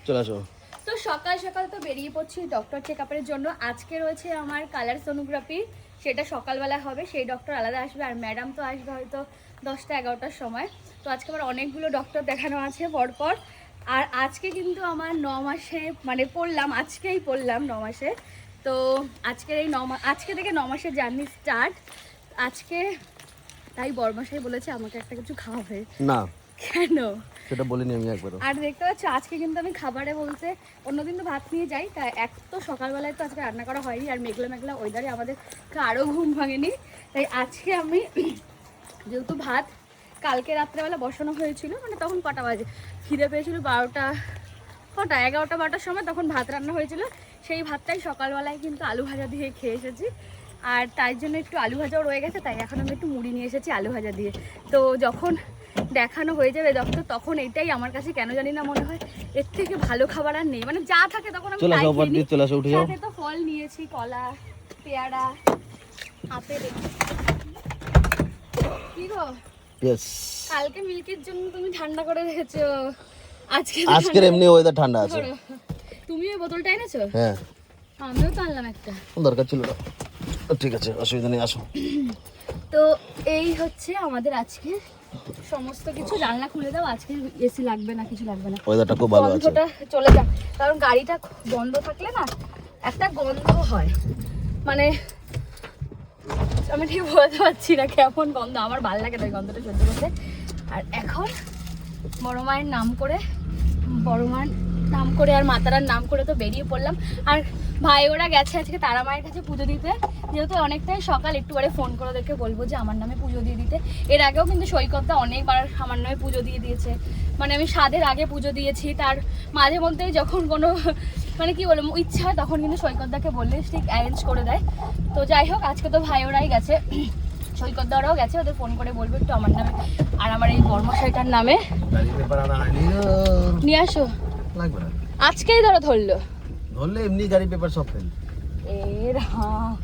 চলে আসো। তো সকাল সকাল তো বেরিয়ে পড়ছি ডক্টর চেকআপের জন্য। আজকে রয়েছে আমার কালার সোনোগ্রাফি, সেটা সকালবেলা হবে, সেই ডক্টর আলাদা আসবে, আর ম্যাডাম তো আসবে হয়তো 10টা-11টার সময়। তো আজকে আমার অনেকগুলো ডক্টর দেখানো আছে পরপর। আর আজকে কিন্তু আমার 9 মাসে মানে পড়লাম, আজকেই পড়লাম 9 মাসে। তো আজকের এই আজকে থেকে 9 মাসের জার্নি স্টার্ট। আজকে তাই বড়মশাই বলেছে আমাকে একটা কিছু খাওয়াবে। না কেন সেটা বলিনি আমি একবারও। আর দেখতে পাচ্ছ আজকে কিন্তু আমি খাবারে বলতে অন্যদিন তো ভাত নিয়ে যাই, তাই এক তো সকালবেলায় তো আজকে রান্না করা হয়নি, আর মেঘলা মেঘলা ওয়েদারে আমাদের কারো ঘুম ভাঙেনি। তাই আজকে আমি যেহেতু ভাত কালকে রাত্রেবেলা বসানো হয়েছিল, মানে তখন কটা বাজে খিদে পেয়েছিল 11টা-12টার সময়, তখন ভাত রান্না হয়েছিল। সেই ভাতটাই সকালবেলায় কিন্তু আলু ভাজা দিয়ে খেয়ে এসেছি, আর তাই জন্য একটু আলু ভাজাও রয়ে গেছে, তাই এখন আমি একটু মুড়ি নিয়ে এসেছি আলু ভাজা দিয়ে। তো যখন দেখানো হয়ে যাবে ডক্টর, তখন এটাই আমার কাছে কেন জানি না মনে হয় এর থেকে ভালো খাবার আর নেই, মানে যা থাকে তখন আমি তাই খেয়ে নিই। চলে আসো, উঠে যাও। সাথে তো ফল নিয়েছি, কলা, পেয়ারা, আপেল। কি গো ইয়েস, কালকে মিল্কির জন্য তুমি ঠান্ডা করে রেখেছো, আজকের এমনি ওয়েদার ঠান্ডা আছে। তুমি ওই বোতলটা এনেছো? হ্যাঁ, আমিও তো আনলাম একটা। দরকার ছিল না। ঠিক আছে, অসুবিধা নেই, আসো। তো এই হচ্ছে আমাদের আজকে সমস্ত কিছু। জানলা খুলে দাও, আজকে এসি লাগবে না, কিছু লাগবে না, ওয়েদারটা খুব ভালো আছে। গন্ধটা চলে যাক, কারণ গাড়িটা বন্ধ থাকলে না একটা গন্ধ হয়, মানে আমি ঠিক বলতে পারছি না কেমন গন্ধ, আমার ভালো লাগে তাই গন্ধটা সহ্য করতে। আর এখন বড় মায়ের নাম করে, বড় মায়ের নাম করে আর মাতারার নাম করে তো বেরিয়ে পড়লাম। আর ভাই ওরা গেছে আজকে তারা মায়ের কাছে পুজো দিতে, যেহেতু অনেকটাই সকাল, একটু পরে ফোন করে ওদেরকে বলবো যে আমার নামে পুজো দিয়ে দিতে। এর আগেও কিন্তু সৈকতদা অনেকবার আমার নামে পুজো দিয়ে দিয়েছে, মানে আমি স্বাদের আগে পুজো দিয়েছি, তার মাঝে মধ্যেই যখন কোনো মানে কি বলবো ইচ্ছা হয় তখন কিন্তু সৈকতদাকে বললে ঠিক অ্যারেঞ্জ করে দেয়। তো যাই হোক, আজকে তো ভাই ওরাই গেছে, সৈকতদারাও গেছে, ওদের ফোন করে বলবো একটু আমার নামে আর আমার এই বর্মশাইটার নামে নিয়ে আসো। লাগবে না, আজকেই ধরো ধরলো, ধরলে এমনি গাড়ি পেপার সব ফেল। এ রাম,